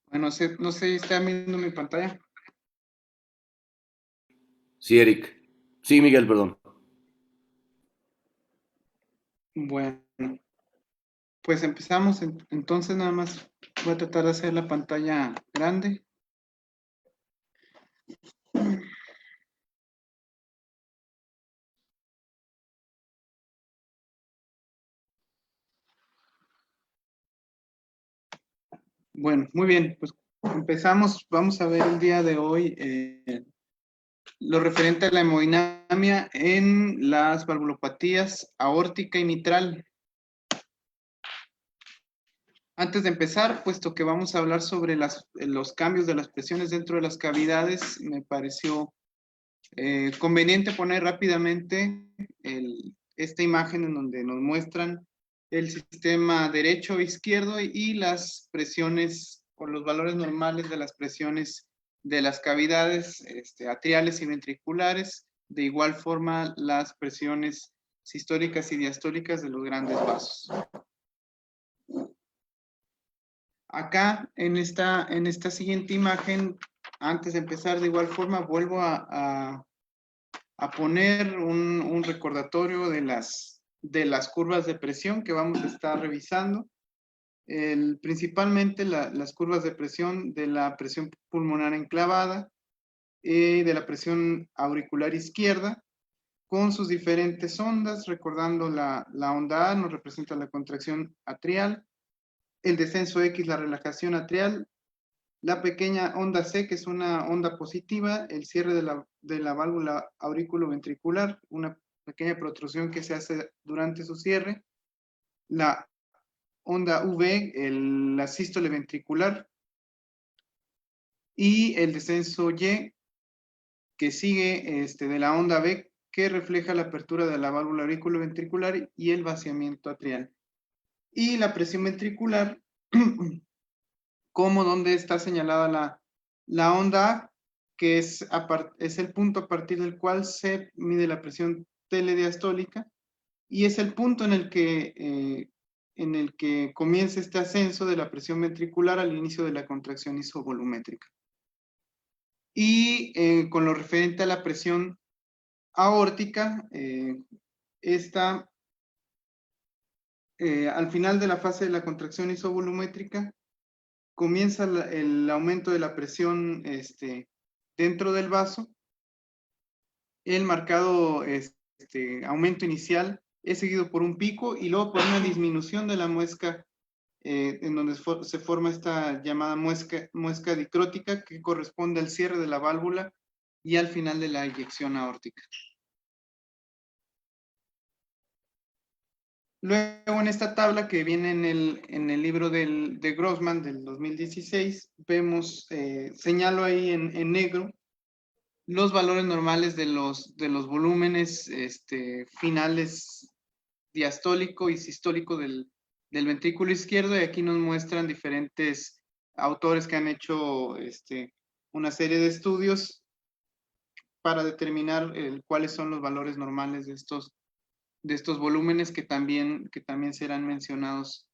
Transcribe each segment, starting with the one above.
Bueno, no sé si está viendo mi pantalla. Sí, Eric. Sí, Miguel, perdón. Bueno, pues empezamos. Entonces nada más voy a tratar de hacer la pantalla grande. Bueno, muy bien, pues empezamos. Vamos a ver el día de hoy lo referente a la hemodinamia en las valvulopatías aórtica y mitral. Antes de empezar, puesto que vamos a hablar sobre los cambios de las presiones dentro de las cavidades, me pareció conveniente poner rápidamente esta imagen en donde nos muestran el sistema derecho e izquierdo y las presiones o los valores normales de las presiones de las cavidades atriales y ventriculares. De igual forma, las presiones sistólicas y diastólicas de los grandes vasos. Acá en esta siguiente imagen, antes de empezar, de igual forma, vuelvo a poner un recordatorio de las curvas de presión que vamos a estar revisando. Principalmente las curvas de presión de la presión pulmonar enclavada, de la presión auricular izquierda, con sus diferentes ondas, recordando la onda A nos representa la contracción atrial, el descenso X la relajación atrial, la pequeña onda C, que es una onda positiva, el cierre de la válvula auriculoventricular, una pequeña protrusión que se hace durante su cierre, la onda V, la sístole ventricular, y el descenso Y, que sigue de la onda B, que refleja la apertura de la válvula auriculoventricular y el vaciamiento atrial. Y la presión ventricular, como donde está señalada la onda A, que es el punto a partir del cual se mide la presión telediastólica y es el punto en el que comienza este ascenso de la presión ventricular al inicio de la contracción isovolumétrica. Y con lo referente a la presión aórtica, esta al final de la fase de la contracción isovolumétrica comienza el aumento de la presión dentro del vaso. El marcado aumento inicial es seguido por un pico y luego por una disminución de la muesca, en donde se forma esta llamada muesca dicrótica, que corresponde al cierre de la válvula y al final de la eyección aórtica. Luego, en esta tabla que viene en el libro de Grossman del 2016, vemos, señalo ahí en negro, los valores normales de los volúmenes finales diastólico y sistólico del ventrículo izquierdo, y aquí nos muestran diferentes autores que han hecho una serie de estudios para determinar cuáles son los valores normales de estos volúmenes que también serán mencionados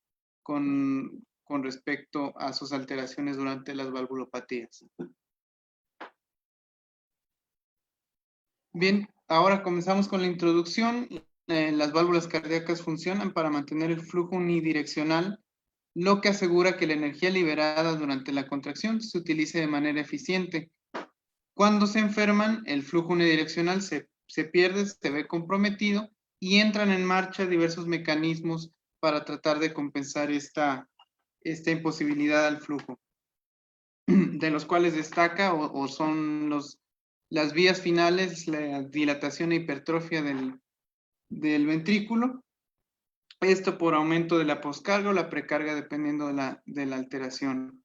con respecto a sus alteraciones durante las valvulopatías. Bien, ahora comenzamos con la introducción. Las válvulas cardíacas funcionan para mantener el flujo unidireccional, lo que asegura que la energía liberada durante la contracción se utilice de manera eficiente. Cuando se enferman, el flujo unidireccional se pierde, se ve comprometido y entran en marcha diversos mecanismos para tratar de compensar esta imposibilidad al flujo, de los cuales destaca o son las vías finales, la dilatación e hipertrofia del ventrículo, esto por aumento de la poscarga o la precarga dependiendo de la alteración.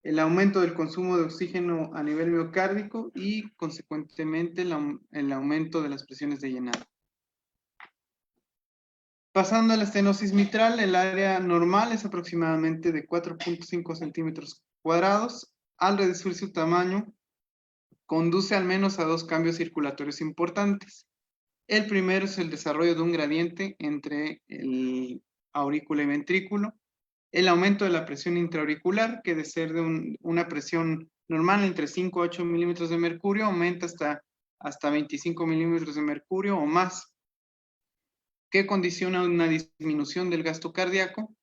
El aumento del consumo de oxígeno a nivel miocárdico y consecuentemente el aumento de las presiones de llenado. Pasando a la estenosis mitral, el área normal es aproximadamente de 4.5 centímetros cuadrados. Al reducir su tamaño, conduce al menos a dos cambios circulatorios importantes. El primero es el desarrollo de un gradiente entre el aurícula y ventrículo, el aumento de la presión intraauricular, que de ser de una presión normal entre 5 a 8 milímetros de mercurio, aumenta hasta 25 milímetros de mercurio o más, que condiciona una disminución del gasto cardíaco.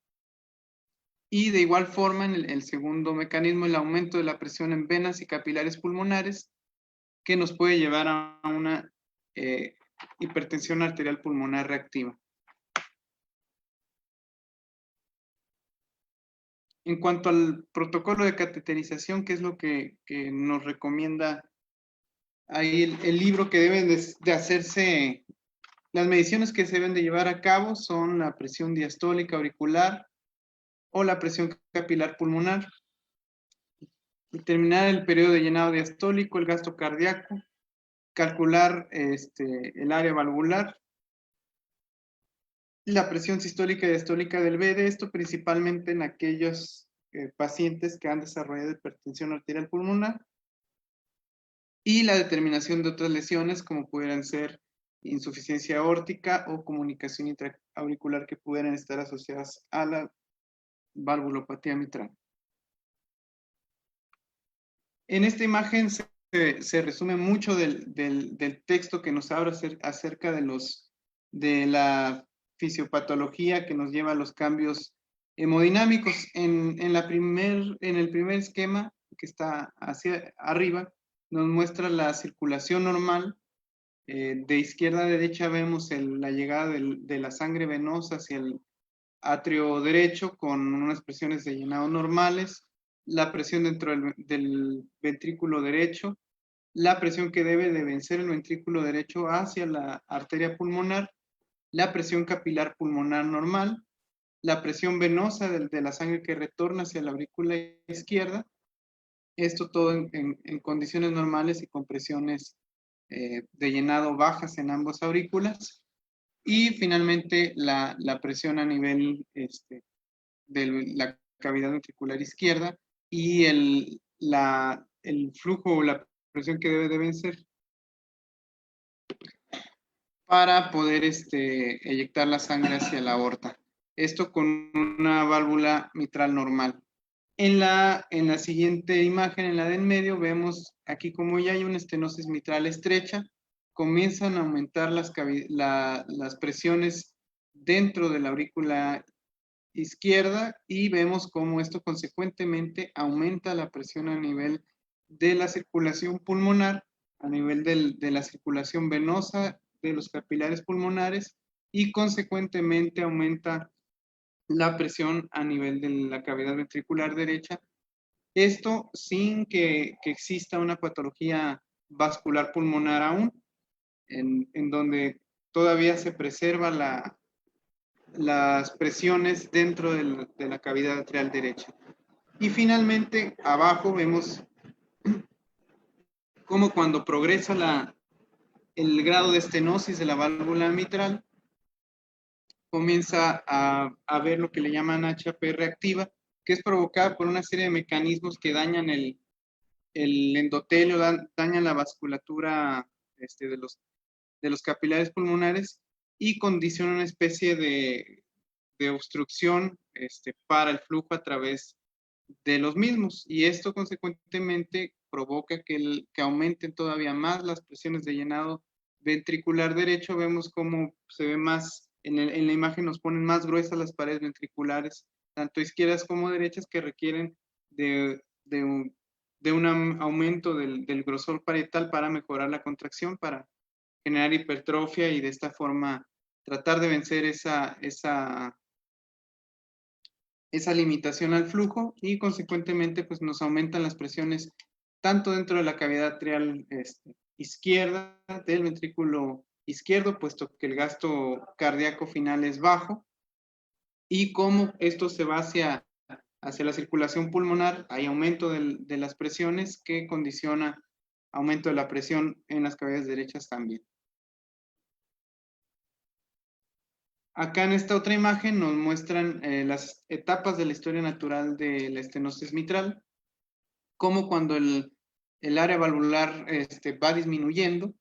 Y de igual forma, en el segundo mecanismo, el aumento de la presión en venas y capilares pulmonares, que nos puede llevar a una hipertensión arterial pulmonar reactiva. En cuanto al protocolo de cateterización, que es lo que nos recomienda ahí el libro que deben de hacerse, las mediciones que se deben de llevar a cabo son la presión diastólica auricular o la presión capilar pulmonar, determinar el periodo de llenado diastólico, el gasto cardíaco, calcular el área valvular, la presión sistólica y diastólica del BD, esto principalmente en aquellos pacientes que han desarrollado hipertensión arterial pulmonar, y la determinación de otras lesiones como pudieran ser insuficiencia aórtica o comunicación intraauricular que pudieran estar asociadas a la valvulopatía mitral. En esta imagen se resume mucho del texto que nos habla acerca de la fisiopatología que nos lleva a los cambios hemodinámicos. En el primer esquema que está hacia arriba, nos muestra la circulación normal. De izquierda a derecha vemos la llegada de la sangre venosa hacia el atrio derecho con unas presiones de llenado normales, la presión dentro del ventrículo derecho, la presión que debe de vencer el ventrículo derecho hacia la arteria pulmonar, la presión capilar pulmonar normal, la presión venosa de la sangre que retorna hacia la aurícula izquierda, esto todo en condiciones normales y con presiones de llenado bajas en ambas aurículas. Y finalmente la presión a nivel de la cavidad ventricular izquierda y el flujo o la presión que debe de vencer para poder eyectar la sangre hacia la aorta. Esto con una válvula mitral normal. En la siguiente imagen, en la de en medio, vemos aquí como ya hay una estenosis mitral estrecha, comienzan a aumentar las presiones dentro de la aurícula izquierda y vemos cómo esto consecuentemente aumenta la presión a nivel de la circulación pulmonar, a nivel de la circulación venosa de los capilares pulmonares y consecuentemente aumenta la presión a nivel de la cavidad ventricular derecha. Esto sin que exista una patología vascular pulmonar aún, en donde todavía se preserva las presiones dentro de la cavidad atrial derecha. Y finalmente, abajo vemos cómo cuando progresa el grado de estenosis de la válvula mitral, comienza a haber lo que le llaman HP reactiva, que es provocada por una serie de mecanismos que dañan el endotelio, dañan la vasculatura de los capilares pulmonares y condiciona una especie de obstrucción para el flujo a través de los mismos. Y esto consecuentemente provoca que aumenten todavía más las presiones de llenado ventricular derecho. Vemos cómo se ve más, en la imagen nos ponen más gruesas las paredes ventriculares, tanto izquierdas como derechas, que requieren de un aumento del grosor parietal para mejorar la contracción, para generar hipertrofia y de esta forma tratar de vencer esa limitación al flujo y consecuentemente pues nos aumentan las presiones tanto dentro de la cavidad atrial izquierda del ventrículo izquierdo, puesto que el gasto cardíaco final es bajo, y como esto se va hacia la circulación pulmonar, hay aumento de las presiones que condiciona aumento de la presión en las cavidades derechas también. Acá en esta otra imagen nos muestran las etapas de la historia natural de la estenosis mitral, como cuando el área valvular va disminuyendo,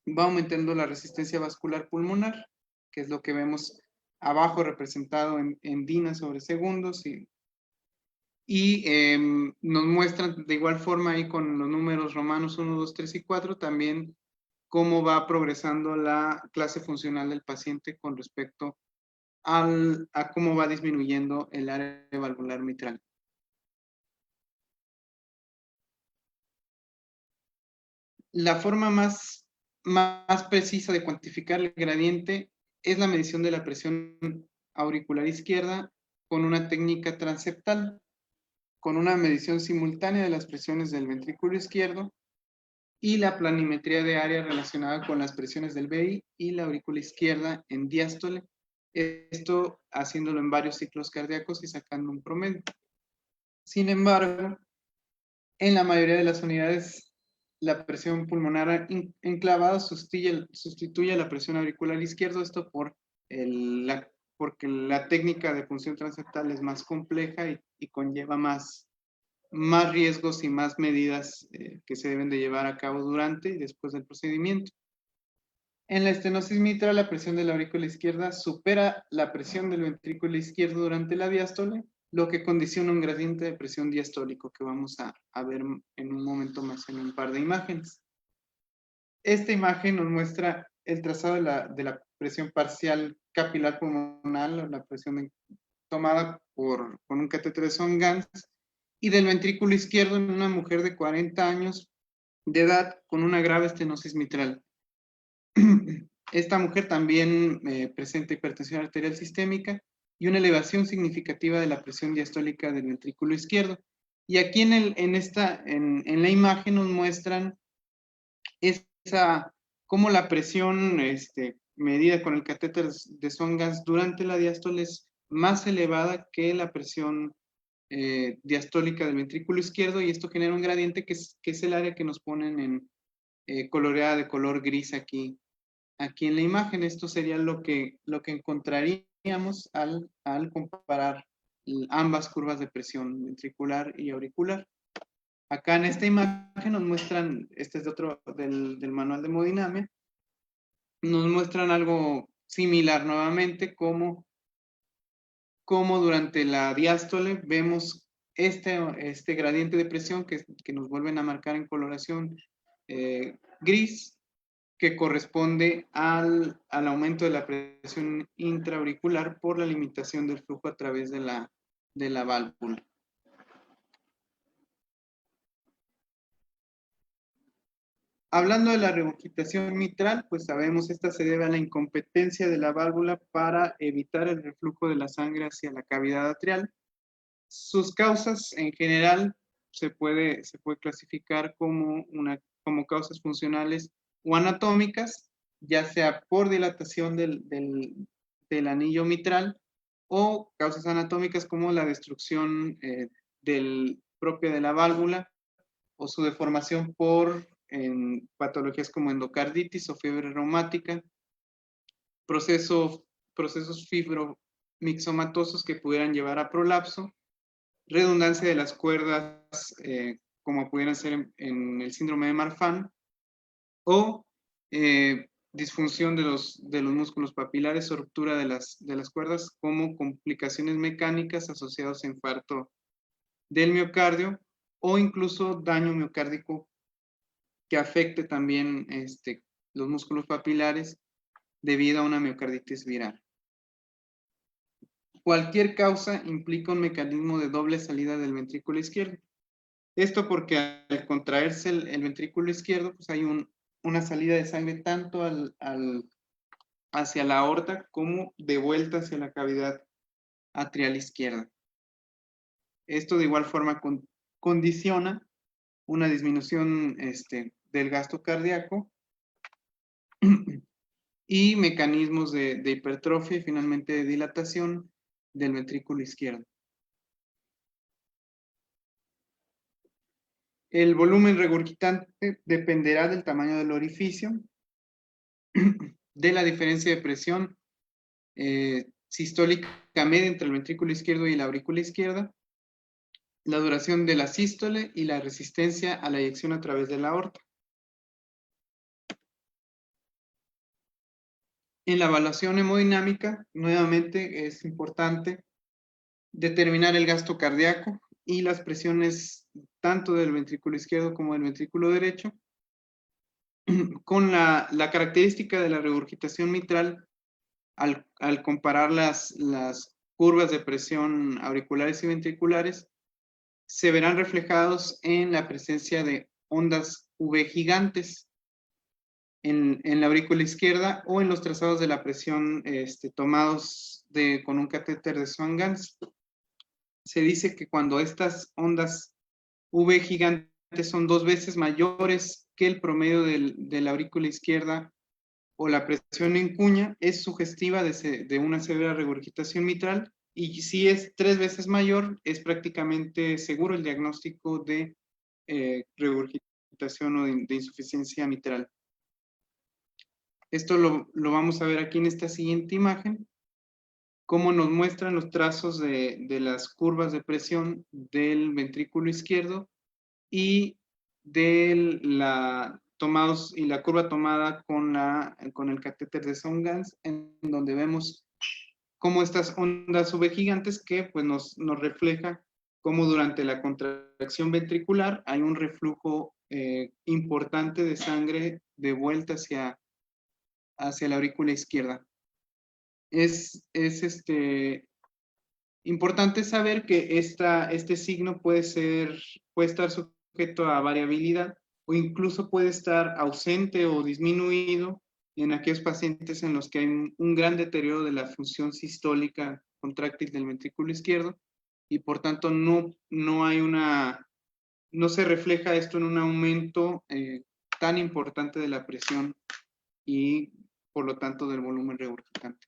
va aumentando la resistencia vascular pulmonar, que es lo que vemos abajo representado en dinas sobre segundos y nos muestran de igual forma ahí con los números romanos 1, 2, 3 y 4 también cómo va progresando la clase funcional del paciente con respecto a cómo va disminuyendo el área valvular mitral. La forma más precisa de cuantificar el gradiente es la medición de la presión auricular izquierda con una técnica transeptal, con una medición simultánea de las presiones del ventrículo izquierdo y la planimetría de área relacionada con las presiones del VI y la aurícula izquierda en diástole, esto haciéndolo en varios ciclos cardíacos y sacando un promedio. Sin embargo, en la mayoría de las unidades, la presión pulmonar enclavada sustituye a la presión auricular izquierda, esto porque la técnica de punción transeptal es más compleja y conlleva más riesgos y más medidas que se deben de llevar a cabo durante y después del procedimiento. En la estenosis mitral, la presión de la aurícula izquierda supera la presión del ventrículo izquierdo durante la diástole, lo que condiciona un gradiente de presión diastólico que vamos a ver en un momento más en un par de imágenes. Esta imagen nos muestra el trazado de la presión parcial capilar pulmonar, la presión tomada con un catéter de Song-Ganz, y del ventrículo izquierdo en una mujer de 40 años de edad con una grave estenosis mitral. Esta mujer también presenta hipertensión arterial sistémica y una elevación significativa de la presión diastólica del ventrículo izquierdo. Y aquí en la imagen nos muestran cómo la presión medida con el catéter de Song-Ganz durante la diástole es más elevada que la presión diastólica del ventrículo izquierdo, y esto genera un gradiente que es el área que nos ponen en coloreada de color gris aquí en la imagen. Esto sería lo que encontraríamos al comparar ambas curvas de presión ventricular y auricular. Acá en esta imagen nos muestran, este es del manual de hemodinamia, nos muestran algo similar nuevamente, como durante la diástole vemos este gradiente de presión que nos vuelven a marcar en coloración gris, que corresponde al aumento de la presión intraauricular por la limitación del flujo a través de la válvula. Hablando de la regurgitación mitral, pues sabemos esta se debe a la incompetencia de la válvula para evitar el reflujo de la sangre hacia la cavidad atrial. Sus causas en general se puede clasificar como causas funcionales o anatómicas, ya sea por dilatación del anillo mitral, o causas anatómicas como la destrucción propia de la válvula o su deformación en patologías como endocarditis o fiebre reumática, procesos fibromixomatosos que pudieran llevar a prolapso, redundancia de las cuerdas, como pudieran ser en el síndrome de Marfan, o disfunción de los músculos papilares o ruptura de las cuerdas, como complicaciones mecánicas asociadas a infarto del miocardio, o incluso daño miocárdico que afecte también los músculos papilares debido a una miocarditis viral. Cualquier causa implica un mecanismo de doble salida del ventrículo izquierdo. Esto porque al contraerse el ventrículo izquierdo, pues hay una salida de sangre tanto hacia la aorta como de vuelta hacia la cavidad atrial izquierda. Esto de igual forma condiciona una disminución del gasto cardíaco y mecanismos de hipertrofia y finalmente de dilatación del ventrículo izquierdo. El volumen regurgitante dependerá del tamaño del orificio, de la diferencia de presión sistólica media entre el ventrículo izquierdo y la aurícula izquierda, la duración de la sístole y la resistencia a la eyección a través de la aorta. En la evaluación hemodinámica, nuevamente es importante determinar el gasto cardíaco y las presiones tanto del ventrículo izquierdo como del ventrículo derecho, con la característica de la regurgitación mitral al comparar las curvas de presión auriculares y ventriculares, se verán reflejados en la presencia de ondas V gigantes en la aurícula izquierda o en los trazados de la presión tomados con un catéter de Swan-Ganz. Se dice que cuando estas ondas V gigantes son 2 veces mayores que el promedio de la aurícula izquierda o la presión en cuña, es sugestiva de una severa regurgitación mitral, y si es 3 veces mayor, es prácticamente seguro el diagnóstico de regurgitación o de insuficiencia mitral. Esto lo vamos a ver aquí en esta siguiente imagen, cómo nos muestran los trazos de las curvas de presión del ventrículo izquierdo y de la curva tomada con el catéter de Swan-Ganz, en donde vemos cómo estas ondas V gigantes que pues nos refleja cómo durante la contracción ventricular hay un reflujo importante de sangre de vuelta hacia la aurícula izquierda. Es importante saber que este signo puede estar sujeto a variabilidad o incluso puede estar ausente o disminuido en aquellos pacientes en los que hay un gran deterioro de la función sistólica contráctil del ventrículo izquierdo y por tanto no se refleja esto en un aumento tan importante de la presión y por lo tanto del volumen regurgitante.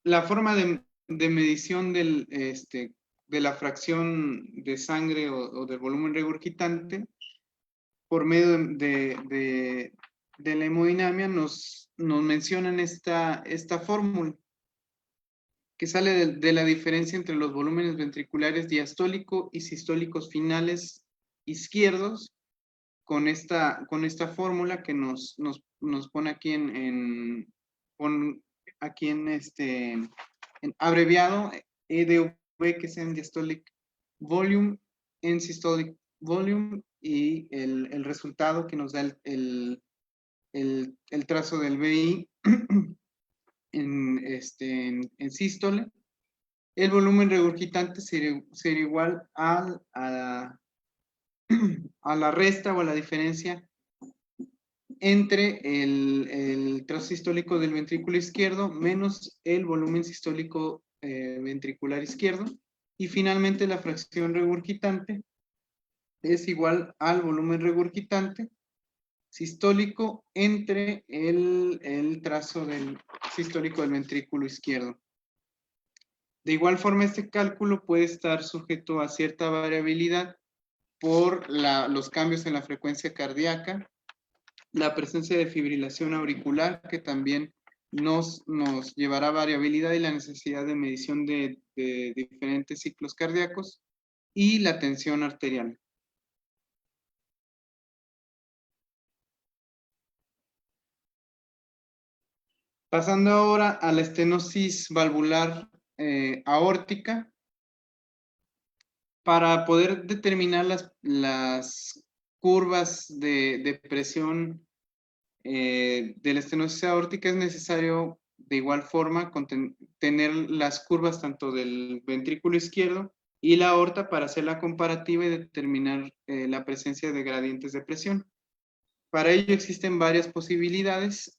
La forma de medición de la fracción de sangre o del volumen regurgitante por medio de la hemodinamia nos mencionan esta fórmula que sale de la diferencia entre los volúmenes ventriculares diastólico y sistólicos finales izquierdos con esta fórmula que nos pone aquí aquí en abreviado EDV, que es en diastolic volume, en systolic volume, y el resultado que nos da el trazo del VI en sístole. El volumen regurgitante sería igual a la resta o a la diferencia entre el trazo sistólico del ventrículo izquierdo menos el volumen sistólico ventricular izquierdo, y finalmente la fracción regurgitante es igual al volumen regurgitante sistólico entre el trazo sistólico del ventrículo izquierdo. De igual forma, este cálculo puede estar sujeto a cierta variabilidad por los cambios en la frecuencia cardíaca, la presencia de fibrilación auricular, que también nos llevará a variabilidad, y la necesidad de medición de diferentes ciclos cardíacos, y la tensión arterial. Pasando ahora a la estenosis valvular aórtica, para poder determinar las curvas de presión de la estenosis aórtica es necesario de igual forma tener las curvas tanto del ventrículo izquierdo y la aorta para hacer la comparativa y determinar la presencia de gradientes de presión. Para ello existen varias posibilidades.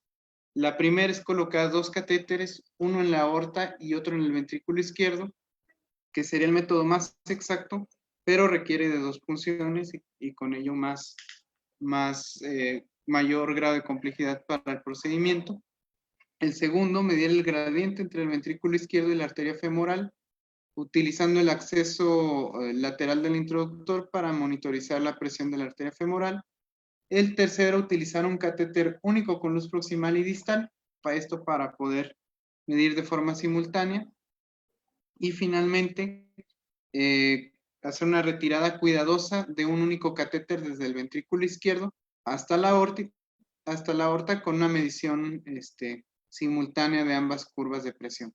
La primera es colocar 2 catéteres, uno en la aorta y otro en el ventrículo izquierdo, que sería el método más exacto, pero requiere de 2 funciones y con ello mayor grado de complejidad para el procedimiento. El segundo, medir el gradiente entre el ventrículo izquierdo y la arteria femoral, utilizando el acceso lateral del introductor para monitorizar la presión de la arteria femoral. El tercero, utilizar un catéter único con luz proximal y distal, para poder medir de forma simultánea. Y finalmente, hacer una retirada cuidadosa de un único catéter desde el ventrículo izquierdo hasta la aorta hasta la aorta con una medición simultánea de ambas curvas de presión.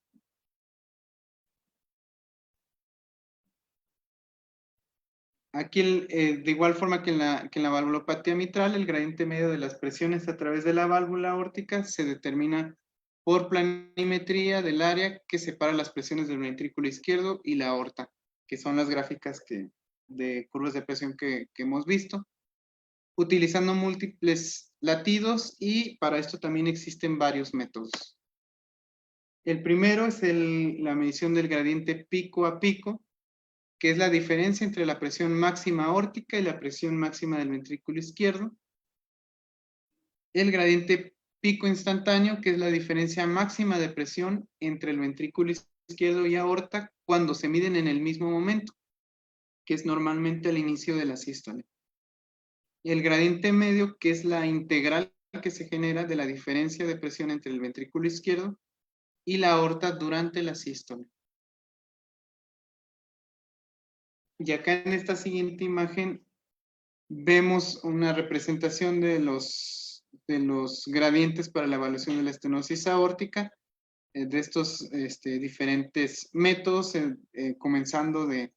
Aquí, de igual forma que en la valvulopatía mitral, el gradiente medio de las presiones a través de la válvula aórtica se determina por planimetría del área que separa las presiones del ventrículo izquierdo y la aorta, que son las gráficas de curvas de presión que hemos visto, utilizando múltiples latidos, y para esto también existen varios métodos. El primero es la medición del gradiente pico a pico, que es la diferencia entre la presión máxima aórtica y la presión máxima del ventrículo izquierdo. El gradiente pico instantáneo, que es la diferencia máxima de presión entre el ventrículo izquierdo y aorta cuando se miden en el mismo momento, que es normalmente al inicio de la sístole. El gradiente medio, que es la integral que se genera de la diferencia de presión entre el ventrículo izquierdo y la aorta durante la sístole. Y acá en esta siguiente imagen vemos una representación de los gradientes para la evaluación de la estenosis aórtica, de estos diferentes métodos, comenzando de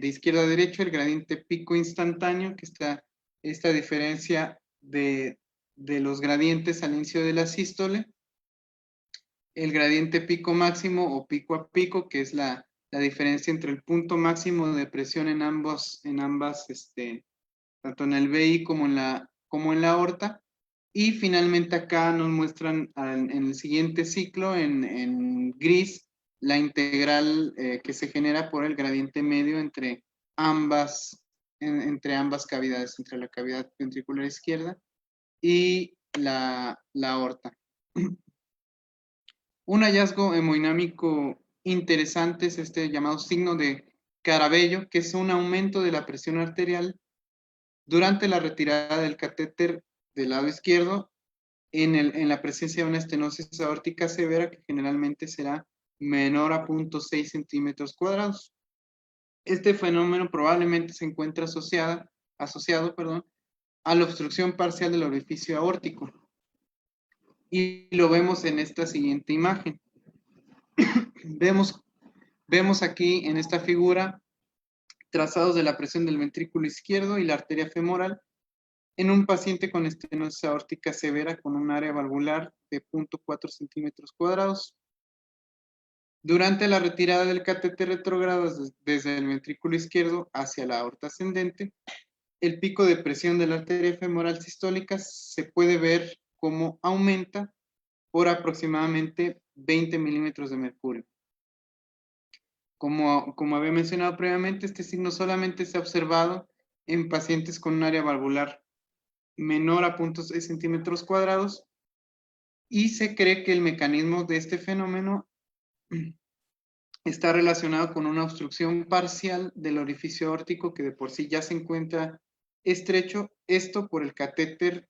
izquierda a derecha, el gradiente pico instantáneo, que está esta diferencia de los gradientes al inicio de la sístole, el gradiente pico máximo o pico a pico, que es la diferencia entre el punto máximo de presión en ambas, tanto en el VI como en la aorta. Y finalmente acá nos muestran en el siguiente ciclo, en gris, la integral que se genera por el gradiente medio entre ambas cavidades, entre la cavidad ventricular izquierda y la aorta. Un hallazgo hemodinámico interesante es este llamado signo de Carabello, que es un aumento de la presión arterial durante la retirada del catéter del lado izquierdo en la presencia de una estenosis aórtica severa, que generalmente será menor a 0.6 centímetros cuadrados. Este fenómeno probablemente se encuentra asociado a la obstrucción parcial del orificio aórtico. Y lo vemos en esta siguiente imagen. Vemos aquí en esta figura trazados de la presión del ventrículo izquierdo y la arteria femoral en un paciente con estenosis aórtica severa con un área valvular de 0.4 centímetros cuadrados. Durante la retirada del catéter retrógrado desde el ventrículo izquierdo hacia la aorta ascendente, el pico de presión de la arteria femoral sistólica se puede ver cómo aumenta por aproximadamente 20 milímetros de mercurio. Como había mencionado previamente, este signo solamente se ha observado en pacientes con un área valvular menor a 0.6 centímetros cuadrados, y se cree que el mecanismo de este fenómeno está relacionado con una obstrucción parcial del orificio aórtico que de por sí ya se encuentra estrecho, esto por el catéter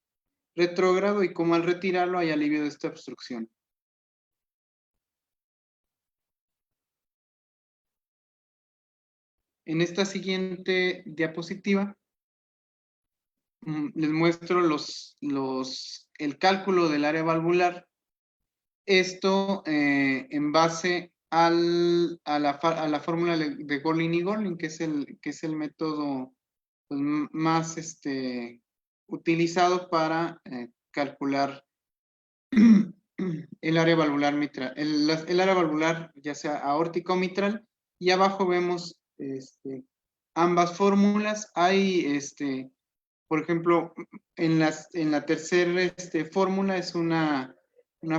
retrógrado, y como al retirarlo hay alivio de esta obstrucción. En esta siguiente diapositiva les muestro el cálculo del área valvular. Esto en base a la fórmula de Gorlin y Gorlin, que es el método pues, más utilizado para calcular el área valvular mitral, el área valvular ya sea aórtica o mitral. Y abajo vemos ambas fórmulas. Hay, por ejemplo, en la tercera fórmula es una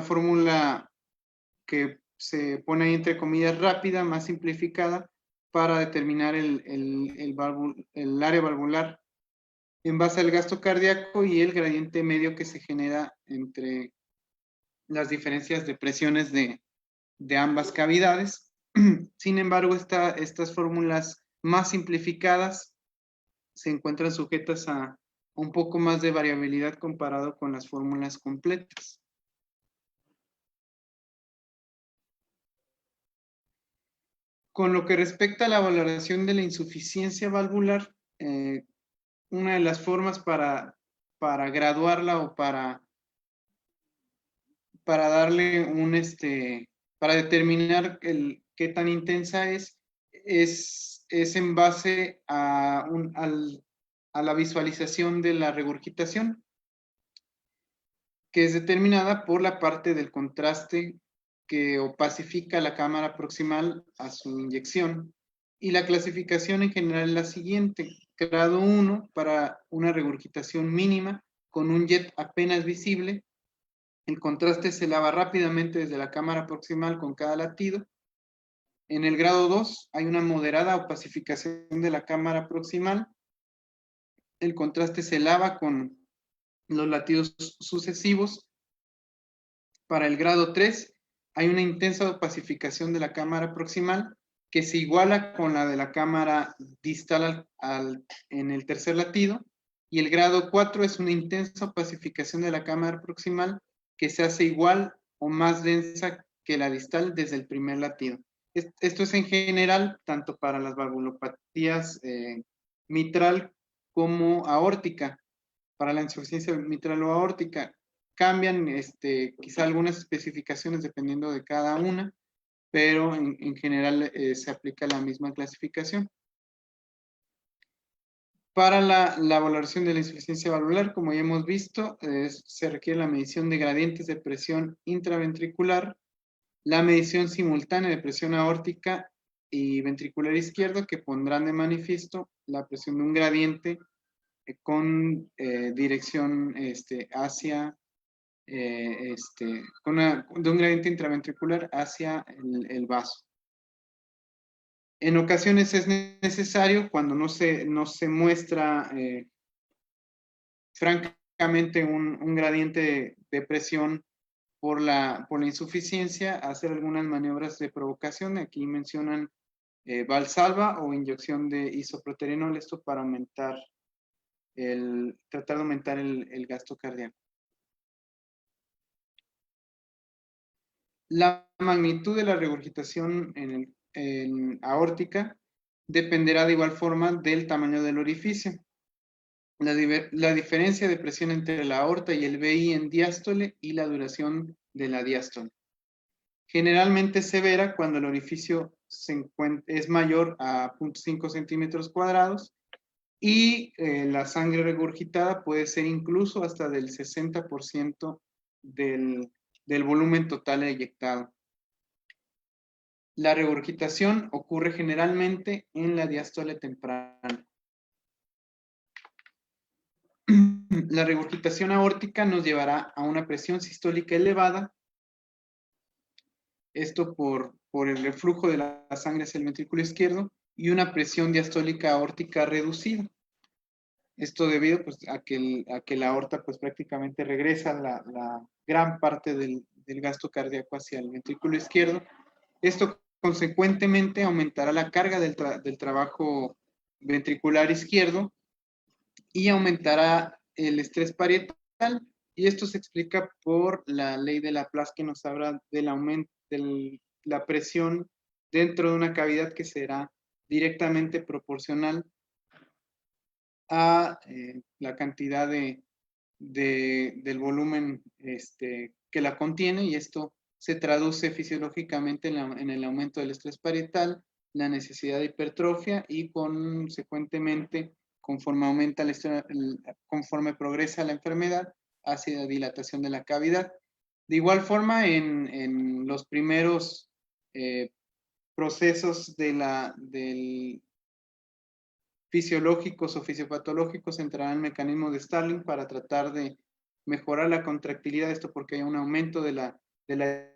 fórmula que se pone ahí entre comillas rápida, más simplificada, para determinar el área valvular en base al gasto cardíaco y el gradiente medio que se genera entre las diferencias de presiones de ambas cavidades. Sin embargo, estas fórmulas más simplificadas se encuentran sujetas a un poco más de variabilidad comparado con las fórmulas completas. Con lo que respecta a la valoración de la insuficiencia valvular, una de las formas para para graduarla o para darle para determinar qué tan intensa es en base a la visualización de la regurgitación, que es determinada por la parte del contraste que opacifica la cámara proximal a su inyección. Y la clasificación en general es la siguiente: grado 1 para una regurgitación mínima con un jet apenas visible. El contraste se lava rápidamente desde la cámara proximal con cada latido. En el grado 2 hay una moderada opacificación de la cámara proximal. El contraste se lava con los latidos sucesivos. Para el grado 3 hay una intensa opacificación de la cámara proximal que se iguala con la de la cámara distal en el tercer latido. Y el grado 4 es una intensa opacificación de la cámara proximal que se hace igual o más densa que la distal desde el primer latido. Esto es en general tanto para las valvulopatías mitral como aórtica. Para la insuficiencia mitral o aórtica cambian quizá algunas especificaciones dependiendo de cada una, pero en general se aplica la misma clasificación. Para la valoración de la insuficiencia valvular, como ya hemos visto, se requiere la medición de gradientes de presión intraventricular, la medición simultánea de presión aórtica y ventricular izquierdo, que pondrán de manifiesto la presión de un gradiente con dirección hacia, de un gradiente intraventricular hacia el vaso. En ocasiones es necesario, cuando no se muestra francamente un gradiente de presión por la insuficiencia, hacer algunas maniobras de provocación. Aquí mencionan Valsalva o inyección de isoproterenol, esto para tratar de aumentar el gasto cardíaco. La magnitud de la regurgitación en aórtica dependerá de igual forma del tamaño del orificio. La diferencia de presión entre la aorta y el VI en diástole y la duración de la diástole. Generalmente es severa cuando el orificio es mayor a 0.5 centímetros cuadrados y la sangre regurgitada puede ser incluso hasta del 60% del volumen total eyectado. La regurgitación ocurre generalmente en la diástole temprana. La regurgitación aórtica nos llevará a una presión sistólica elevada, esto por el reflujo de la sangre hacia el ventrículo izquierdo, y una presión diastólica aórtica reducida. Esto debido pues, a que la aorta pues, prácticamente regresa la gran parte del gasto cardíaco hacia el ventrículo izquierdo. Esto consecuentemente aumentará la carga del trabajo ventricular izquierdo y aumentará el estrés parietal, y esto se explica por la ley de Laplace, que nos habla del aumento de la presión dentro de una cavidad que será directamente proporcional a la cantidad del volumen que la contiene, y esto se traduce fisiológicamente en el aumento del estrés parietal, la necesidad de hipertrofia y consecuentemente, conforme progresa la enfermedad, hacia la dilatación de la cavidad. De igual forma, en los primeros procesos del fisiológicos o fisiopatológicos entrará el mecanismo de Starling para tratar de mejorar la contractilidad, esto porque hay un aumento de la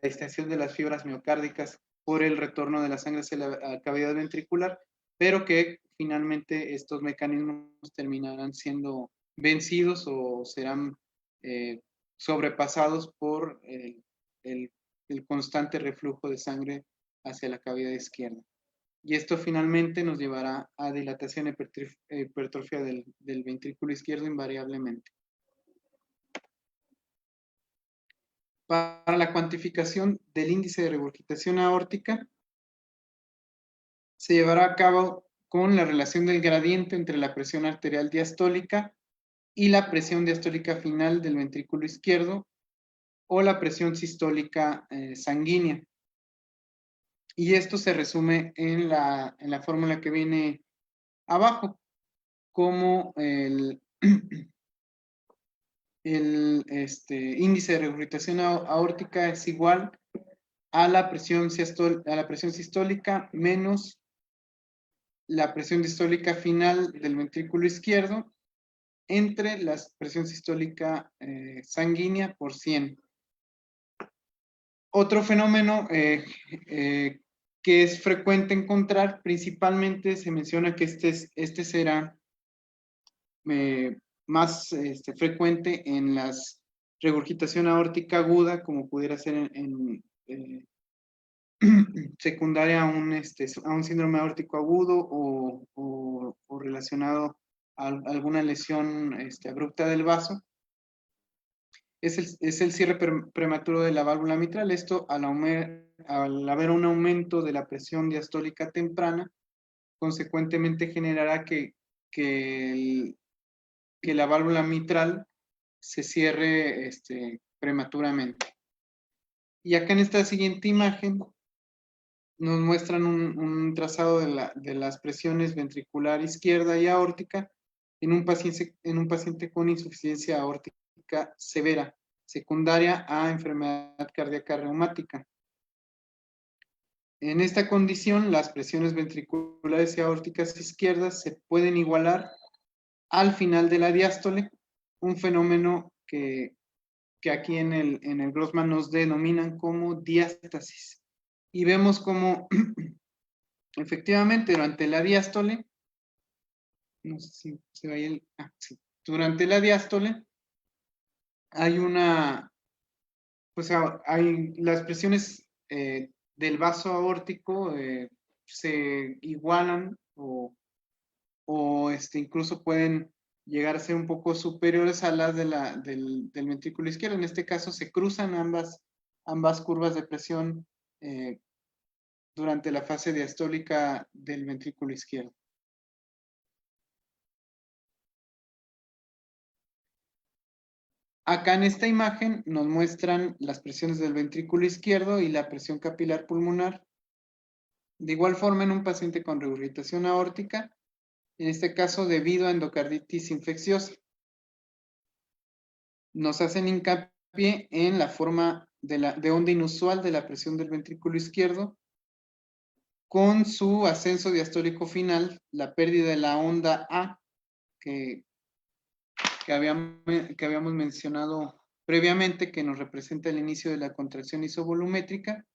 distensión de las fibras miocárdicas por el retorno de la sangre hacia la cavidad ventricular, pero que finalmente estos mecanismos terminarán siendo vencidos o serán sobrepasados por el constante reflujo de sangre hacia la cavidad izquierda. Y esto finalmente nos llevará a dilatación e hipertrofia del ventrículo izquierdo invariablemente. Para la cuantificación del índice de regurgitación aórtica, se llevará a cabo con la relación del gradiente entre la presión arterial diastólica y la presión diastólica final del ventrículo izquierdo o la presión sistólica sanguínea. Y esto se resume en la fórmula que viene abajo, como el índice de regurgitación aórtica es igual a la presión sistólica menos la presión distólica final del ventrículo izquierdo entre la presión sistólica sanguínea por 100. Otro fenómeno que es frecuente encontrar, principalmente se menciona que este será más frecuente en la regurgitación aórtica aguda, como pudiera ser en secundaria a un síndrome aórtico agudo o relacionado a alguna lesión abrupta del vaso. Es el cierre prematuro de la válvula mitral. Esto, al haber un aumento de la presión diastólica temprana, consecuentemente generará que la válvula mitral se cierre prematuramente. Y acá en esta siguiente imagen nos muestran un trazado de las presiones ventricular izquierda y aórtica en un paciente con insuficiencia aórtica severa, secundaria a enfermedad cardíaca reumática. En esta condición, las presiones ventriculares y aórticas izquierdas se pueden igualar al final de la diástole, un fenómeno que aquí en el Grossman nos denominan como diástasis. Y vemos cómo efectivamente durante la diástole, no sé si se va ahí sí. Durante la diástole hay pues hay las presiones del vaso aórtico se igualan o incluso pueden llegar a ser un poco superiores a las del ventrículo izquierdo. En este caso se cruzan ambas curvas de presión durante la fase diastólica del ventrículo izquierdo. Acá en esta imagen nos muestran las presiones del ventrículo izquierdo y la presión capilar pulmonar. De igual forma, en un paciente con regurgitación aórtica, en este caso debido a endocarditis infecciosa, nos hacen hincapié en la forma de onda inusual de la presión del ventrículo izquierdo, con su ascenso diastólico final, la pérdida de la onda A, que habíamos mencionado previamente, que nos representa el inicio de la contracción isovolumétrica,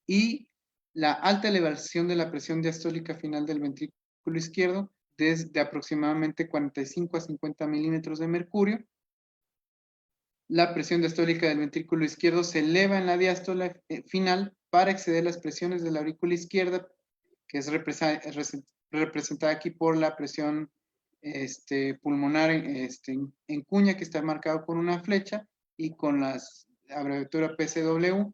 y la alta elevación de la presión diastólica final del ventrículo izquierdo desde aproximadamente 45 a 50 milímetros de mercurio. La presión diastólica del ventrículo izquierdo se eleva en la diástole final para exceder las presiones de la aurícula izquierda, que es representada aquí por la presión pulmonar en cuña, que está marcado con una flecha y con la abreviatura PCW,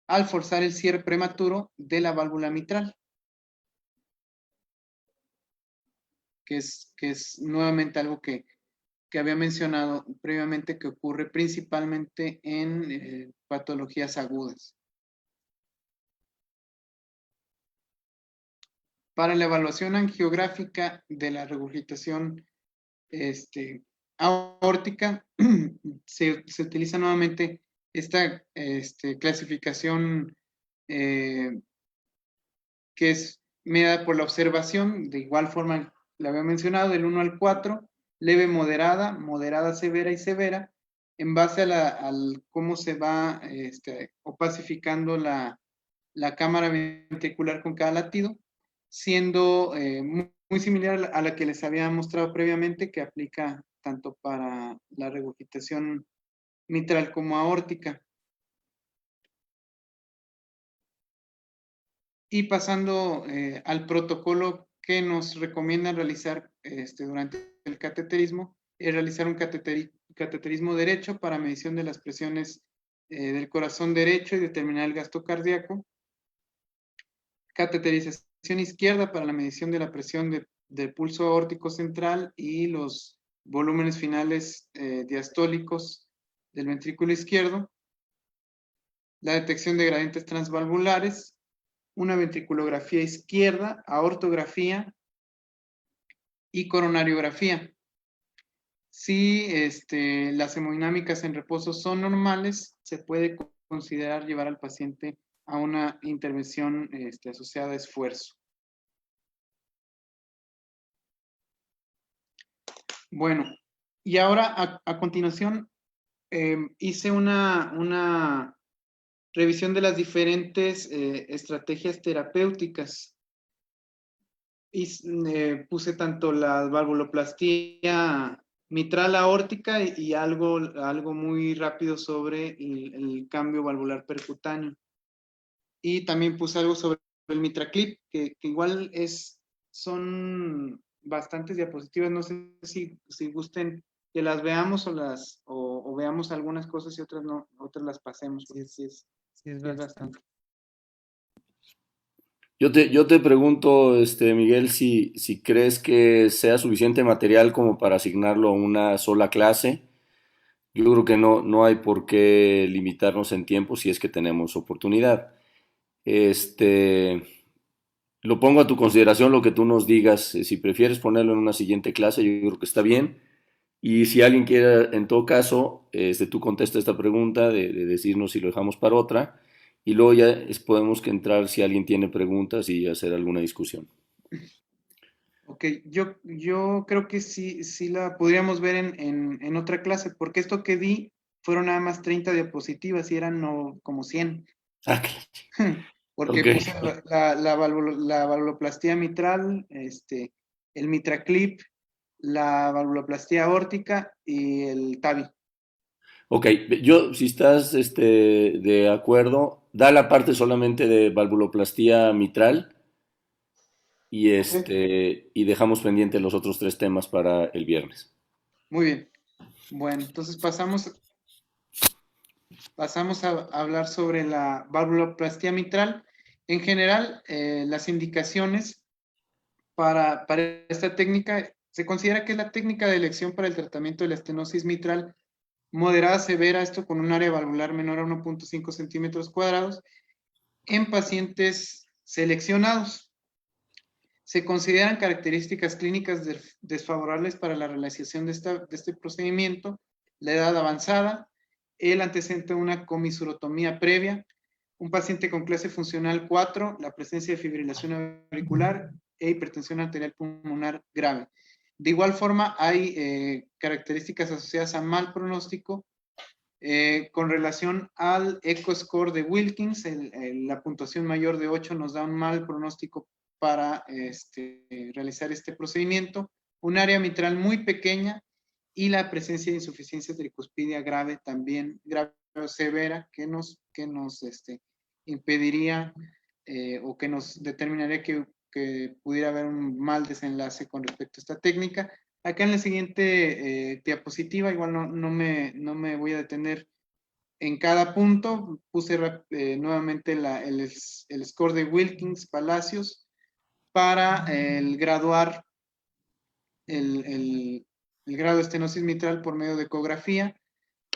al forzar el cierre prematuro de la válvula mitral, que es nuevamente algo que había mencionado previamente, que ocurre principalmente en patologías agudas. Para la evaluación angiográfica de la regurgitación aórtica, se utiliza nuevamente esta clasificación que es medida por la observación. De igual forma, la había mencionado, del 1 al 4, leve, moderada, moderada, severa y severa, en base a cómo se va opacificando la cámara ventricular con cada latido, siendo muy similar a la que les había mostrado previamente, que aplica tanto para la regurgitación mitral como aórtica. Y pasando al protocolo que nos recomiendan realizar durante el cateterismo, es realizar un cateterismo derecho para medición de las presiones del corazón derecho y determinar el gasto cardíaco. Cateterización izquierda para la medición de la presión del pulso aórtico central y los volúmenes finales diastólicos del ventrículo izquierdo, la detección de gradientes transvalvulares, una ventriculografía izquierda, aortografía y coronariografía. Si las hemodinámicas en reposo son normales, se puede considerar llevar al paciente a una intervención asociada a esfuerzo. Bueno, y ahora a continuación hice una revisión de las diferentes estrategias terapéuticas. Y puse tanto la valvuloplastía mitral aórtica y algo muy rápido sobre el cambio valvular percutáneo. Y también puse algo sobre el MitraClip, que igual son bastantes diapositivas. No sé si gusten que las veamos o veamos algunas cosas y otras no, otras las pasemos, porque sí es bastante. Yo te pregunto, Miguel, si crees que sea suficiente material como para asignarlo a una sola clase. Yo creo que no hay por qué limitarnos en tiempo si es que tenemos oportunidad. Este, lo pongo a tu consideración lo que tú nos digas. Si prefieres ponerlo en una siguiente clase, yo creo que está bien. Y si alguien quiere, en todo caso, tú contesta esta pregunta de decirnos si lo dejamos para otra. Y luego ya podemos que entrar si alguien tiene preguntas y hacer alguna discusión. Ok, yo creo que sí la podríamos ver en otra clase, porque esto que di fueron nada más 30 diapositivas y eran como 100. Ah, Porque ok. puse la valvuloplastía mitral, el MitraClip, la valvuloplastía aórtica y el TAVI. Ok, si estás de acuerdo, da la parte solamente de valvuloplastía mitral y, Ok, y dejamos pendientes los otros tres temas para el viernes. muy bien. Bueno, entonces pasamos a hablar sobre la valvuloplastía mitral. En general, las indicaciones para esta técnica, se considera que es la técnica de elección para el tratamiento de la estenosis mitral moderada severa, esto con un área valvular menor a 1.5 centímetros cuadrados, en pacientes seleccionados. Se consideran características clínicas desfavorables para la realización de este procedimiento, la edad avanzada, el antecedente de una comisurotomía previa, un paciente con clase funcional 4, la presencia de fibrilación auricular e hipertensión arterial pulmonar grave. De igual forma, hay características asociadas a mal pronóstico con relación al Echo Score de Wilkins. La puntuación mayor de 8 nos da un mal pronóstico para realizar este procedimiento. Un área mitral muy pequeña y la presencia de insuficiencia tricuspidia grave, también grave o severa, que nos impediría o que nos determinaría que pudiera haber un mal desenlace con respecto a esta técnica. Acá en la siguiente diapositiva, igual no me voy a detener en cada punto, puse nuevamente el score de Wilkins Palacios para el graduar el grado de estenosis mitral por medio de ecografía,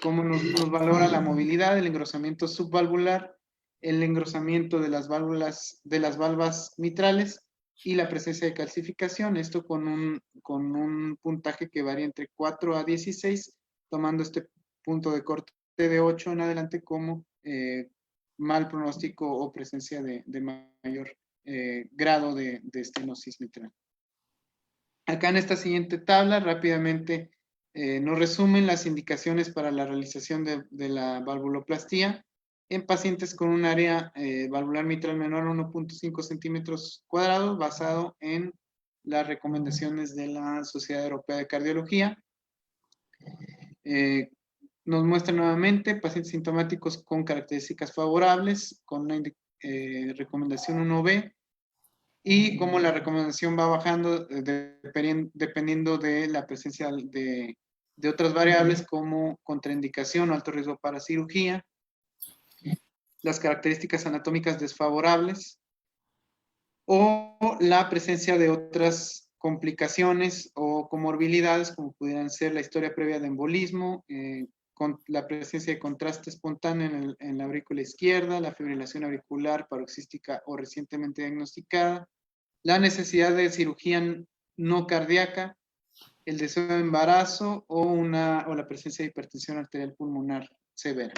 cómo nos valora la movilidad, el engrosamiento subvalvular, el engrosamiento de las valvas mitrales y la presencia de calcificación, esto con un puntaje que varía entre 4 a 16, tomando este punto de corte de 8 en adelante como mal pronóstico o presencia de mayor grado de estenosis mitral. Acá en esta siguiente tabla rápidamente nos resumen las indicaciones para la realización de la valvuloplastía en pacientes con un área valvular mitral menor a 1.5 centímetros cuadrados basado en las recomendaciones de la Sociedad Europea de Cardiología. Nos muestra nuevamente pacientes sintomáticos con características favorables con una recomendación 1B y cómo la recomendación va bajando dependiendo de la presencia de otras variables como contraindicación o alto riesgo para cirugía, las características anatómicas desfavorables o la presencia de otras complicaciones o comorbilidades, como pudieran ser la historia previa de embolismo, con la presencia de contraste espontáneo en la aurícula izquierda, la fibrilación auricular paroxística o recientemente diagnosticada, la necesidad de cirugía no cardíaca, el deseo de embarazo o la presencia de hipertensión arterial pulmonar severa.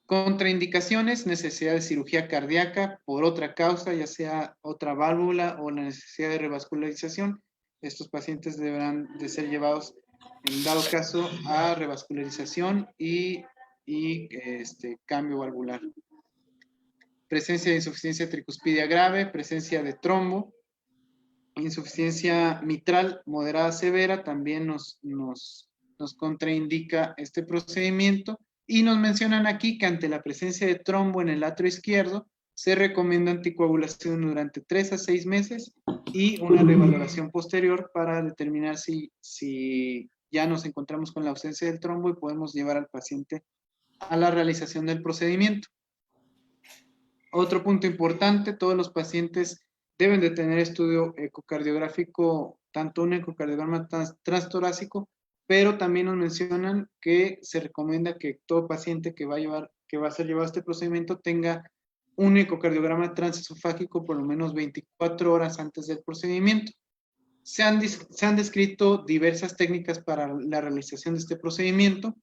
Contraindicaciones, necesidad de cirugía cardíaca por otra causa, ya sea otra válvula o la necesidad de revascularización. Estos pacientes deberán de ser llevados, en dado caso, a revascularización y cambio valvular. Presencia de insuficiencia tricuspidia grave, presencia de trombo, insuficiencia mitral moderada severa, también nos contraindica este procedimiento. Y nos mencionan aquí que ante la presencia de trombo en el atrio izquierdo, se recomienda anticoagulación durante 3 a 6 meses y una revaloración posterior para determinar si ya nos encontramos con la ausencia del trombo y podemos llevar al paciente a la realización del procedimiento. Otro punto importante, todos los pacientes deben de tener estudio ecocardiográfico, tanto un ecocardiograma transtorácico, pero también nos mencionan que se recomienda que todo paciente que va a ser llevado a este procedimiento tenga un ecocardiograma transesofágico por lo menos 24 horas antes del procedimiento. Se han descrito diversas técnicas para la realización de este procedimiento.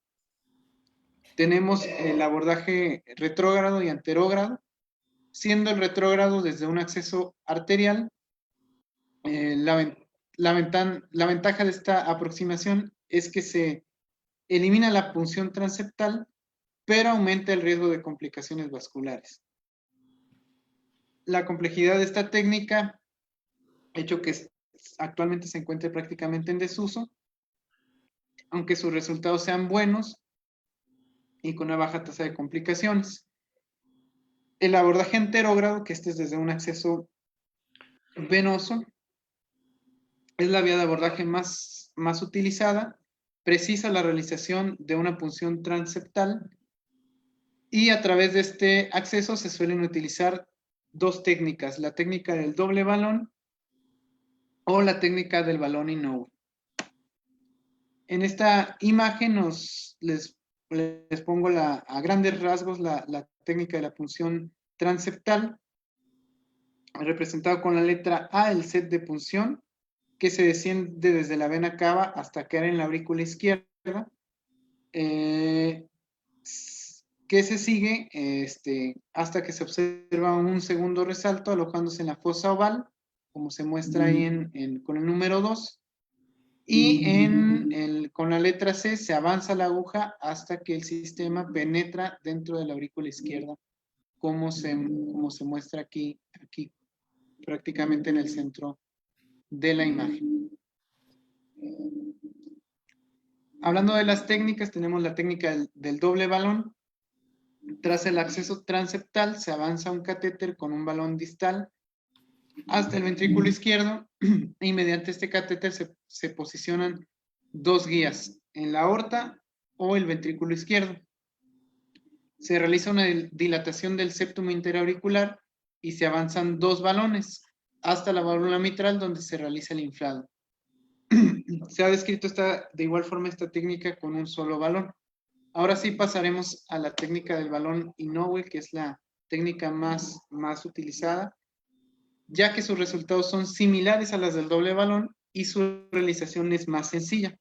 Tenemos el abordaje retrógrado y anterógrado, siendo el retrógrado desde un acceso arterial. La ventaja de esta aproximación es que se elimina la punción transeptal, pero aumenta el riesgo de complicaciones vasculares. La complejidad de esta técnica ha hecho que actualmente se encuentre prácticamente en desuso, aunque sus resultados sean buenos y con una baja tasa de complicaciones. El abordaje anterógrado, que este es desde un acceso venoso, es la vía de abordaje más utilizada, precisa la realización de una punción transeptal y a través de este acceso se suelen utilizar dos técnicas, la técnica del doble balón o la técnica del balón Inoue. En esta imagen les pongo a grandes rasgos la técnica de la punción transeptal, representado con la letra A, el set de punción, que se desciende desde la vena cava hasta caer en la aurícula izquierda, que se sigue hasta que se observa un segundo resalto alojándose en la fosa oval, como se muestra ahí con el número 2, y con la letra C se avanza la aguja hasta que el sistema penetra dentro de la aurícula izquierda, como se muestra aquí prácticamente en el centro de la imagen. Hablando de las técnicas, tenemos la técnica del doble balón. Tras el acceso transeptal se avanza un catéter con un balón distal hasta el ventrículo izquierdo y mediante este catéter se posicionan dos guías, en la aorta o el ventrículo izquierdo. Se realiza una dilatación del septum interauricular y se avanzan dos balones hasta la válvula mitral donde se realiza el inflado. Se ha descrito de igual forma esta técnica con un solo balón. Ahora sí pasaremos a la técnica del balón Inoue, que es la técnica más utilizada, ya que sus resultados son similares a las del doble balón y su realización es más sencilla.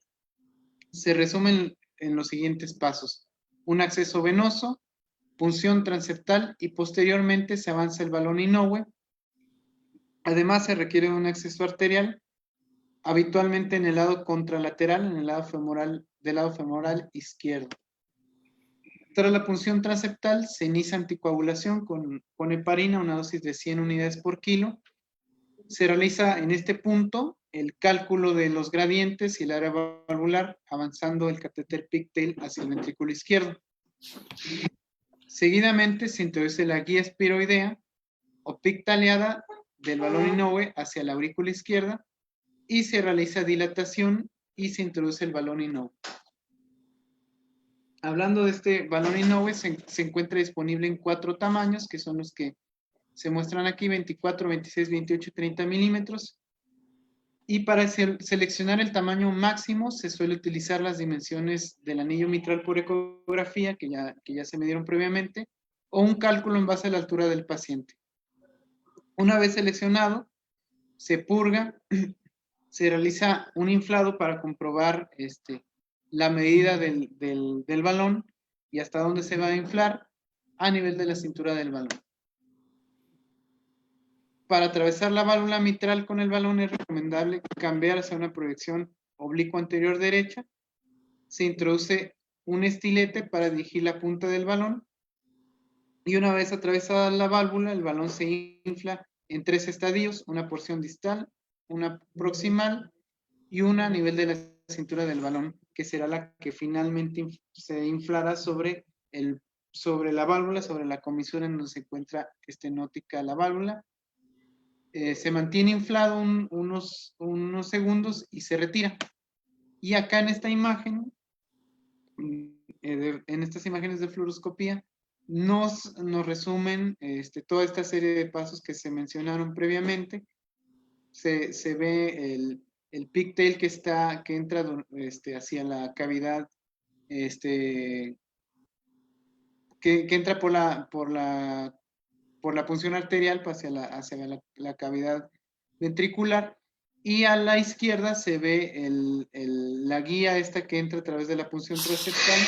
Se resumen en los siguientes pasos: un acceso venoso, punción transeptal y posteriormente se avanza el balón Inoue. Además se requiere un acceso arterial, habitualmente en el lado contralateral, en el lado femoral izquierdo. Tras la punción transeptal se inicia anticoagulación con heparina, una dosis de 100 unidades por kilo. Se realiza en este punto el cálculo de los gradientes y el área valvular, avanzando el catéter pigtail hacia el ventrículo izquierdo. Seguidamente se introduce la guía espiroidea o pigtaleada del balón Inoue hacia la aurícula izquierda y se realiza dilatación y se introduce el balón Inoue. Hablando de este balón Inoue, se encuentra disponible en 4 tamaños, que son los que se muestran aquí: 24, 26, 28 y 30 milímetros. Y para seleccionar el tamaño máximo se suele utilizar las dimensiones del anillo mitral por ecografía, que ya se midieron previamente, o un cálculo en base a la altura del paciente. Una vez seleccionado, se purga, se realiza un inflado para comprobar la medida del balón y hasta dónde se va a inflar a nivel de la cintura del balón. Para atravesar la válvula mitral con el balón es recomendable cambiar hacia una proyección oblicua anterior derecha. Se introduce un estilete para dirigir la punta del balón y una vez atravesada la válvula, el balón se infla en 3 estadios, una porción distal, una proximal y una a nivel de la cintura del balón, que será la que finalmente se inflará sobre la válvula, sobre la comisura en donde se encuentra estenótica la válvula. Se mantiene inflado unos segundos y se retira. Y acá en esta imagen, en estas imágenes de fluoroscopía, nos resumen toda esta serie de pasos que se mencionaron previamente. Se ve el pigtail que entra hacia la cavidad, que entra por la punción arterial hacia la cavidad ventricular, y a la izquierda se ve la guía esta que entra a través de la punción transeptal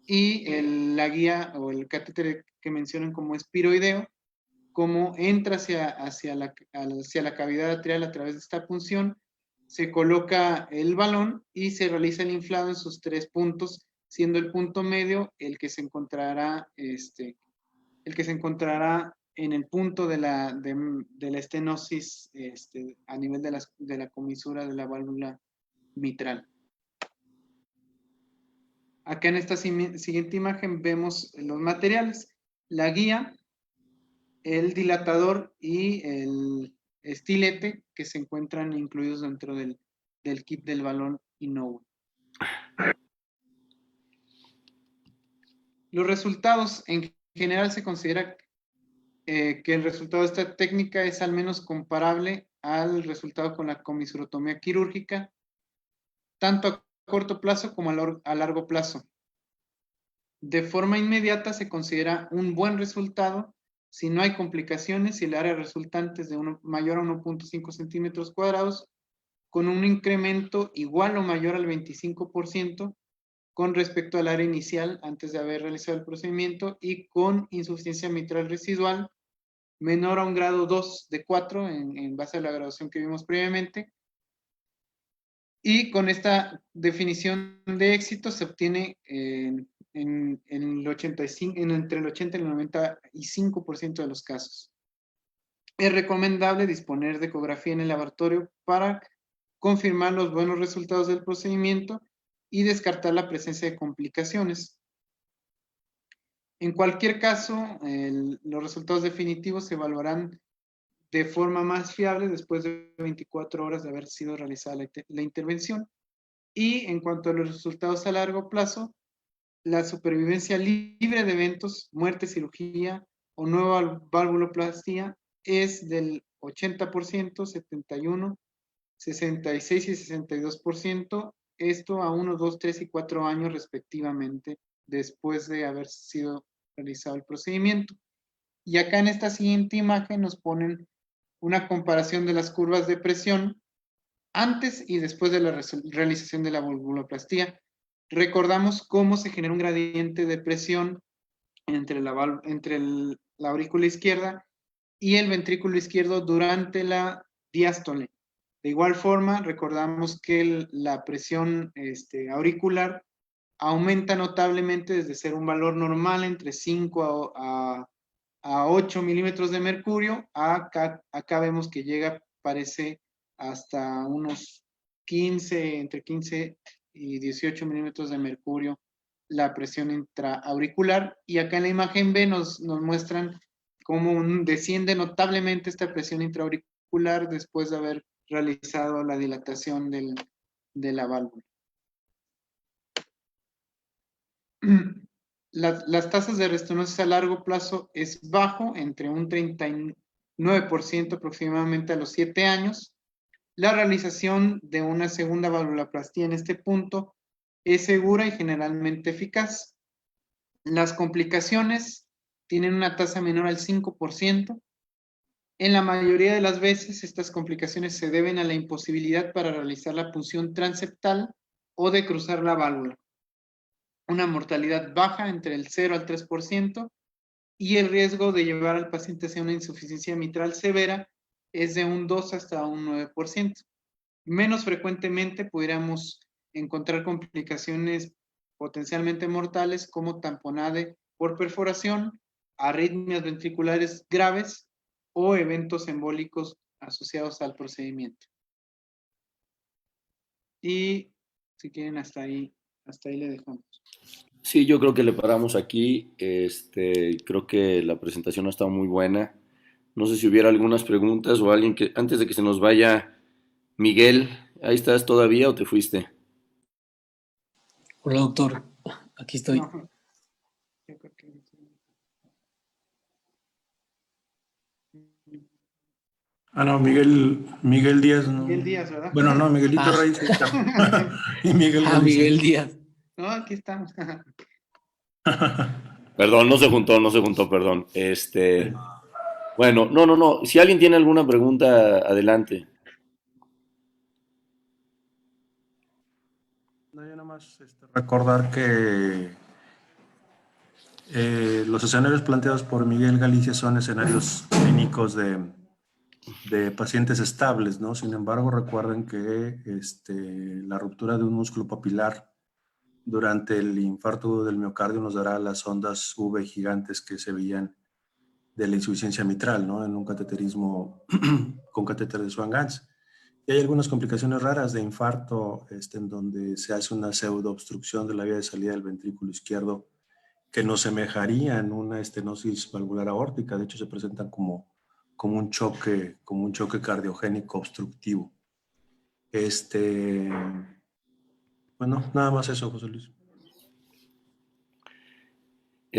y la guía o el catéter que mencionan como espiroideo, como entra hacia la cavidad arterial a través de esta punción, se coloca el balón y se realiza el inflado en sus 3 puntos, siendo el punto medio el que se encontrará en el punto de la estenosis a nivel de la comisura de la válvula mitral. Acá en esta siguiente imagen vemos los materiales, la guía, el dilatador y el estilete que se encuentran incluidos dentro del kit del balón Inoue. Los resultados, en general se considera que el resultado de esta técnica es al menos comparable al resultado con la comisurotomía quirúrgica, tanto a corto plazo como a largo plazo. De forma inmediata se considera un buen resultado si no hay complicaciones y el área resultante es mayor a 1.5 centímetros cuadrados, con un incremento igual o mayor al 25% con respecto al área inicial antes de haber realizado el procedimiento y con insuficiencia mitral residual menor a un grado 2 de 4 en base a la graduación que vimos previamente. Y con esta definición de éxito se obtiene entre el 80 y el 95% de los casos. Es recomendable disponer de ecografía en el laboratorio para confirmar los buenos resultados del procedimiento y descartar la presencia de complicaciones. En cualquier caso, los resultados definitivos se evaluarán de forma más fiable después de 24 horas de haber sido realizada la intervención. Y en cuanto a los resultados a largo plazo, la supervivencia libre de eventos, muerte, cirugía o nueva valvuloplastía es del 80%, 71%, 66% y 62%, esto a 1, 2, 3 y 4 años respectivamente después de haber sido realizado el procedimiento. Y acá en esta siguiente imagen nos ponen una comparación de las curvas de presión antes y después de la realización de la valvuloplastía. Recordamos cómo se genera un gradiente de presión entre la aurícula izquierda y el ventrículo izquierdo durante la diástole. De igual forma, recordamos que la presión auricular aumenta notablemente desde ser un valor normal entre 5 a 8 milímetros de mercurio, acá vemos que llega, parece, hasta unos 15, entre 15 y 18 milímetros de mercurio la presión intraauricular, y acá en la imagen B nos muestran cómo desciende notablemente esta presión intraauricular después de haber realizado la dilatación de la válvula. Las tasas de restenosis a largo plazo es bajo, entre un 39% aproximadamente a los 7 años, La realización de una segunda valvuloplastía en este punto es segura y generalmente eficaz. Las complicaciones tienen una tasa menor al 5%. En la mayoría de las veces, estas complicaciones se deben a la imposibilidad para realizar la punción transeptal o de cruzar la válvula. Una mortalidad baja entre el 0 al 3% y el riesgo de llevar al paciente hacia una insuficiencia mitral severa es de un 2 hasta un 9%. Menos frecuentemente pudiéramos encontrar complicaciones potencialmente mortales como tamponade por perforación, arritmias ventriculares graves o eventos embólicos asociados al procedimiento. Y si quieren, hasta ahí le dejamos. Sí, yo creo que le paramos aquí. Creo que la presentación ha estado muy buena. No sé si hubiera algunas preguntas o alguien que, antes de que se nos vaya, Miguel, ¿ahí estás todavía o te fuiste? Hola, doctor. Aquí estoy. No, yo creo que... Ah, no, Miguel Díaz, no. Miguel Díaz, ¿verdad? Bueno, no, Miguelito Ah. Reyes. Ahí está. Y Miguel Galicia. Miguel Díaz. No, aquí estamos. Perdón, no se juntó, perdón. Bueno, no. Si alguien tiene alguna pregunta, adelante. No, yo nada más recordar que los escenarios planteados por Miguel Galicia son escenarios clínicos de pacientes estables, ¿no? Sin embargo, recuerden que la ruptura de un músculo papilar durante el infarto del miocardio nos dará las ondas V gigantes que se veían de la insuficiencia mitral, ¿no? En un cateterismo con catéter de Swan-Ganz. Y hay algunas complicaciones raras de infarto en donde se hace una pseudoobstrucción de la vía de salida del ventrículo izquierdo que nos semejaría en una estenosis valvular aórtica. De hecho, se presentan como un choque cardiogénico obstructivo. Bueno, nada más eso, José Luis.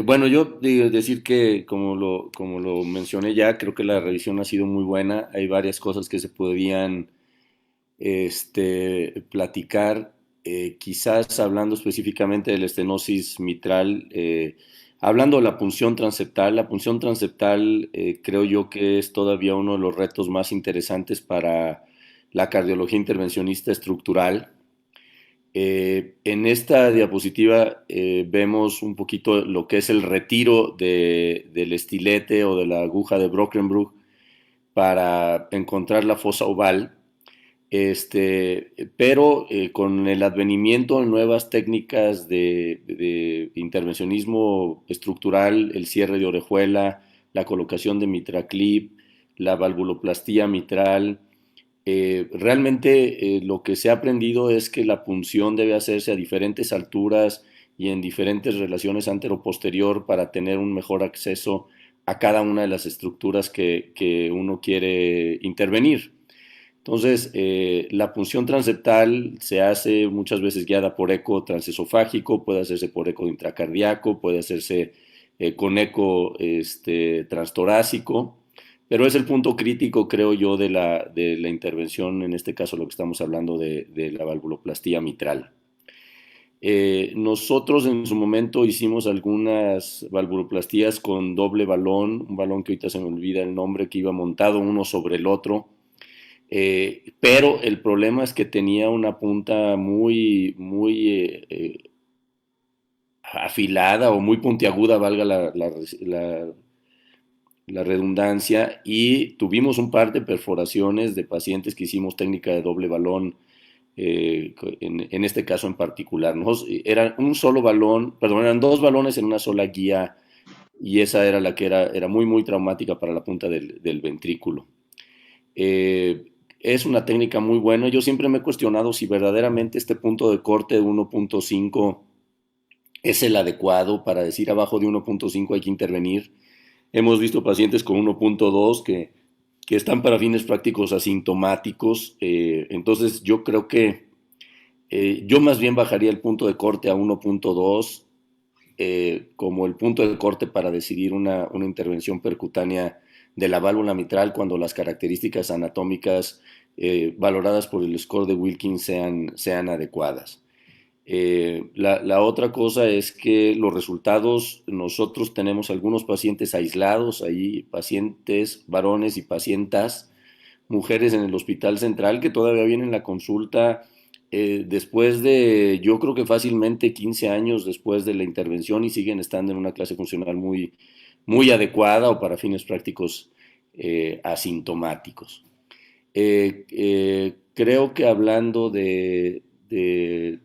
Bueno, yo digo, decir que, como lo mencioné ya, creo que la revisión ha sido muy buena. Hay varias cosas que se podían platicar, quizás hablando específicamente de la estenosis mitral, hablando de la punción transeptal creo yo que es todavía uno de los retos más interesantes para la cardiología intervencionista estructural. En esta diapositiva vemos un poquito lo que es el retiro del estilete o de la aguja de Brockenbrough para encontrar la fosa oval. Pero con el advenimiento de nuevas técnicas de intervencionismo estructural, el cierre de orejuela, la colocación de mitraclip, la valvuloplastía mitral, realmente lo que se ha aprendido es que la punción debe hacerse a diferentes alturas y en diferentes relaciones antero-posterior para tener un mejor acceso a cada una de las estructuras que uno quiere intervenir. Entonces, la punción transeptal se hace muchas veces guiada por eco transesofágico, puede hacerse por eco intracardíaco, puede hacerse con eco transtorácico, pero es el punto crítico, creo yo, de la intervención, en este caso lo que estamos hablando de la valvuloplastía mitral. Nosotros en su momento hicimos algunas valvuloplastías con doble balón, un balón que ahorita se me olvida el nombre, que iba montado uno sobre el otro. Pero el problema es que tenía una punta muy afilada o muy puntiaguda, valga la redundancia, y tuvimos un par de perforaciones de pacientes que hicimos técnica de doble balón, en este caso en particular. Era un solo balón, perdón, eran dos balones en una sola guía, y esa era la que era muy traumática para la punta del ventrículo. Es una técnica muy buena. Yo siempre me he cuestionado si verdaderamente este punto de corte de 1.5 es el adecuado para decir abajo de 1.5 hay que intervenir. Hemos visto pacientes con 1.2 que están para fines prácticos asintomáticos. Entonces yo creo que yo más bien bajaría el punto de corte a 1.2 como el punto de corte para decidir una intervención percutánea de la válvula mitral cuando las características anatómicas valoradas por el score de Wilkins sean adecuadas. La otra cosa es que los resultados, nosotros tenemos algunos pacientes aislados, ahí pacientes varones y pacientas, mujeres en el Hospital Central que todavía vienen a la consulta después de, yo creo que fácilmente 15 años después de la intervención y siguen estando en una clase funcional muy adecuada o para fines prácticos asintomáticos. Creo que hablando de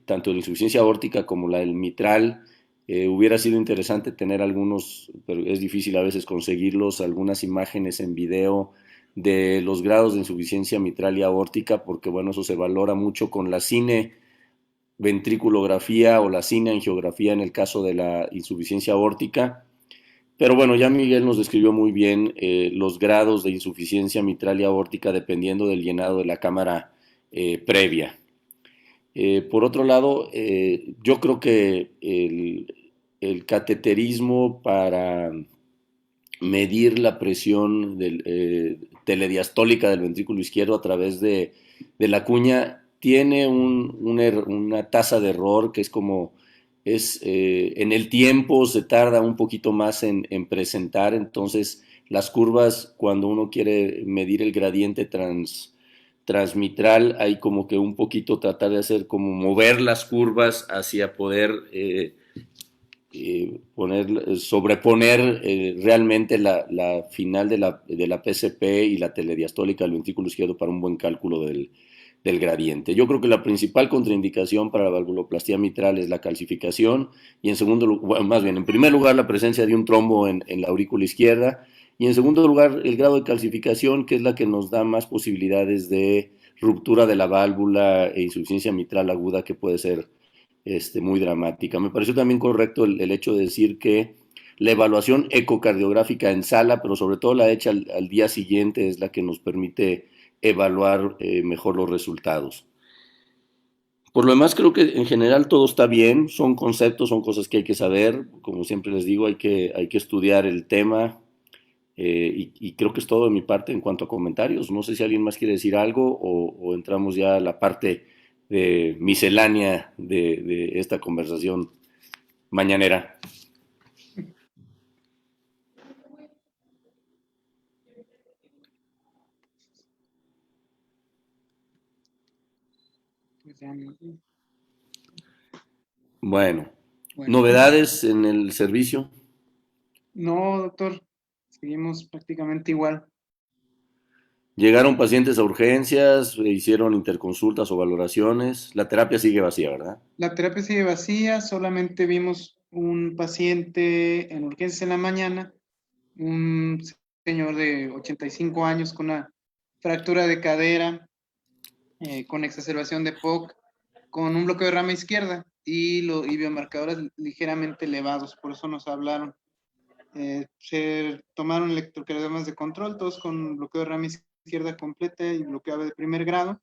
tanto la insuficiencia aórtica como la del mitral, hubiera sido interesante tener algunos, pero es difícil a veces conseguirlos, algunas imágenes en video de los grados de insuficiencia mitral y aórtica, porque bueno, eso se valora mucho con la cineventriculografía o la cineangiografía en el caso de la insuficiencia aórtica. Pero bueno, ya Miguel nos describió muy bien los grados de insuficiencia mitral y aórtica dependiendo del llenado de la cámara previa. Por otro lado, yo creo que el cateterismo para medir la presión telediastólica del ventrículo izquierdo a través de la cuña tiene una tasa de error que es como en el tiempo se tarda un poquito más en presentar, entonces las curvas cuando uno quiere medir el gradiente transmitral hay como que un poquito tratar de hacer como mover las curvas hacia poder sobreponer realmente la final de la PCP y la telediastólica del ventrículo izquierdo para un buen cálculo del gradiente. Yo creo que la principal contraindicación para la valvuloplastía mitral es la calcificación y en primer lugar la presencia de un trombo en la aurícula izquierda y en segundo lugar el grado de calcificación, que es la que nos da más posibilidades de ruptura de la válvula e insuficiencia mitral aguda que puede ser muy dramática. Me pareció también correcto el hecho de decir que la evaluación ecocardiográfica en sala, pero sobre todo la hecha al día siguiente, es la que nos permite evaluar mejor los resultados. Por lo demás, creo que en general todo está bien, son conceptos, son cosas que hay que saber, como siempre les digo, hay que estudiar el tema y creo que es todo de mi parte en cuanto a comentarios. No sé si alguien más quiere decir algo o entramos ya a la parte de miscelánea de esta conversación mañanera. Bueno, ¿novedades en el servicio? No, doctor, seguimos prácticamente igual. Llegaron pacientes a urgencias, hicieron interconsultas o valoraciones. La terapia sigue vacía, ¿verdad? La terapia sigue vacía, solamente vimos un paciente en urgencias en la mañana, un señor de 85 años con una fractura de cadera, con exacerbación de POC, con un bloqueo de rama izquierda y biomarcadores ligeramente elevados, por eso nos hablaron. Se tomaron electrocardiogramas de control, todos con bloqueo de rama izquierda completa y bloqueo de primer grado.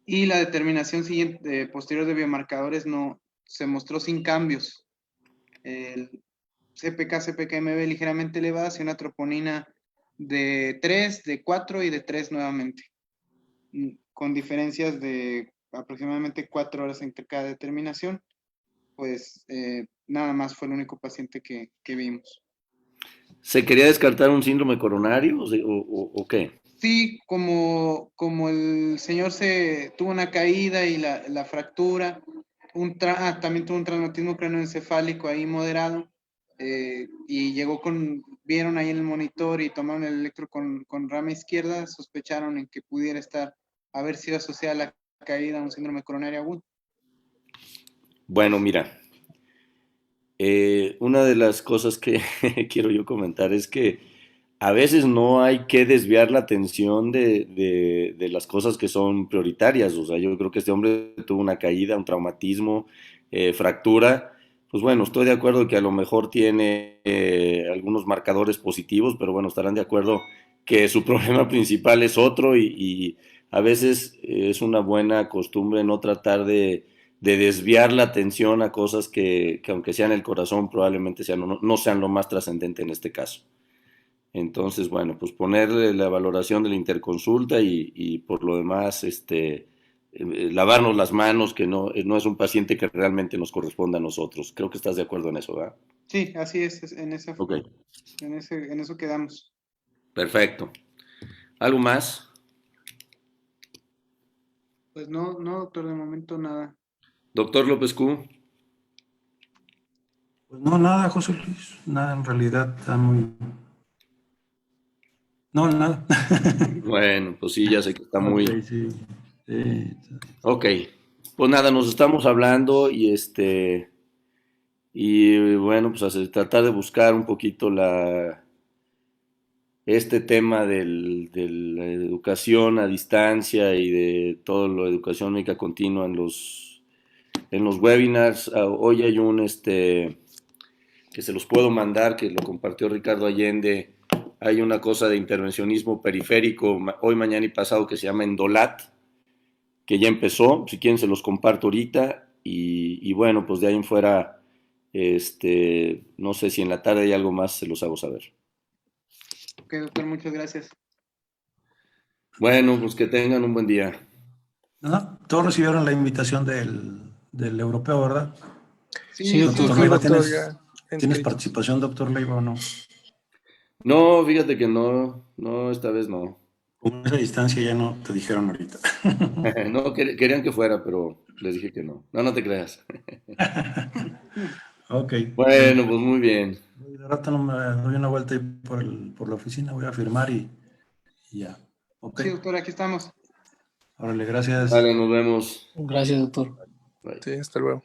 Y la determinación siguiente, posterior de biomarcadores no se mostró sin cambios. El CPK-CPK-MB ligeramente elevadas y una troponina de 3, de 4 y de 3 nuevamente, con diferencias de aproximadamente 4 horas entre cada determinación. Pues nada más fue el único paciente que vimos. ¿Se quería descartar un síndrome coronario o qué? Sí, como el señor tuvo una caída y la fractura, también tuvo un traumatismo cráneoencefálico ahí moderado, y vieron ahí en el monitor y tomaron el electro con rama izquierda, sospecharon en que pudiera haber sido asociada la caída a un síndrome coronario agudo. Bueno, mira, una de las cosas que quiero yo comentar es que a veces no hay que desviar la atención de las cosas que son prioritarias. O sea, yo creo que este hombre tuvo una caída, un traumatismo, fractura. Pues bueno, estoy de acuerdo que a lo mejor tiene algunos marcadores positivos, pero bueno, estarán de acuerdo que su problema principal es otro y a veces es una buena costumbre no tratar de desviar la atención a cosas que aunque sean el corazón probablemente no sean lo más trascendente en este caso. Entonces, bueno, pues ponerle la valoración de la interconsulta y por lo demás, lavarnos las manos, que no es un paciente que realmente nos corresponda a nosotros. Creo que estás de acuerdo en eso, ¿verdad? Sí, así es, Ok, en eso quedamos. perfecto. ¿Algo más? Pues no, doctor, de momento nada. Doctor López Q. Pues no, nada, José Luis, nada, en realidad está muy... No, nada. Bueno, pues sí, ya sé que está muy... Ok, sí. Sí. Ok, pues nada, nos estamos hablando y bueno, pues tratar de buscar un poquito este tema de la educación a distancia y de toda la educación médica continua en los webinars. Hoy hay que se los puedo mandar, que lo compartió Ricardo Allende. Hay una cosa de intervencionismo periférico hoy, mañana y pasado que se llama Endolat, que ya empezó. Si quieren se los comparto ahorita y bueno, pues de ahí en fuera, no sé si en la tarde hay algo más, se los hago saber. Ok, doctor, muchas gracias. Bueno, pues que tengan un buen día. No, todos recibieron la invitación del europeo, ¿verdad? Sí, doctor. Doctor Sí, Leiva, doctor, ¿tienes ya inscrito. participación, doctor Leiva, o no? No, fíjate que no, esta vez no. Con esa distancia ya no te dijeron ahorita. No, querían que fuera, pero les dije que no. No, no te creas. Ok. Bueno, pues muy bien. De rato no me doy una vuelta ahí por la oficina, voy a firmar y ya. Ok. Sí, doctor, aquí estamos. Órale, gracias. Vale, nos vemos. Gracias, doctor. Bye. Sí, hasta luego.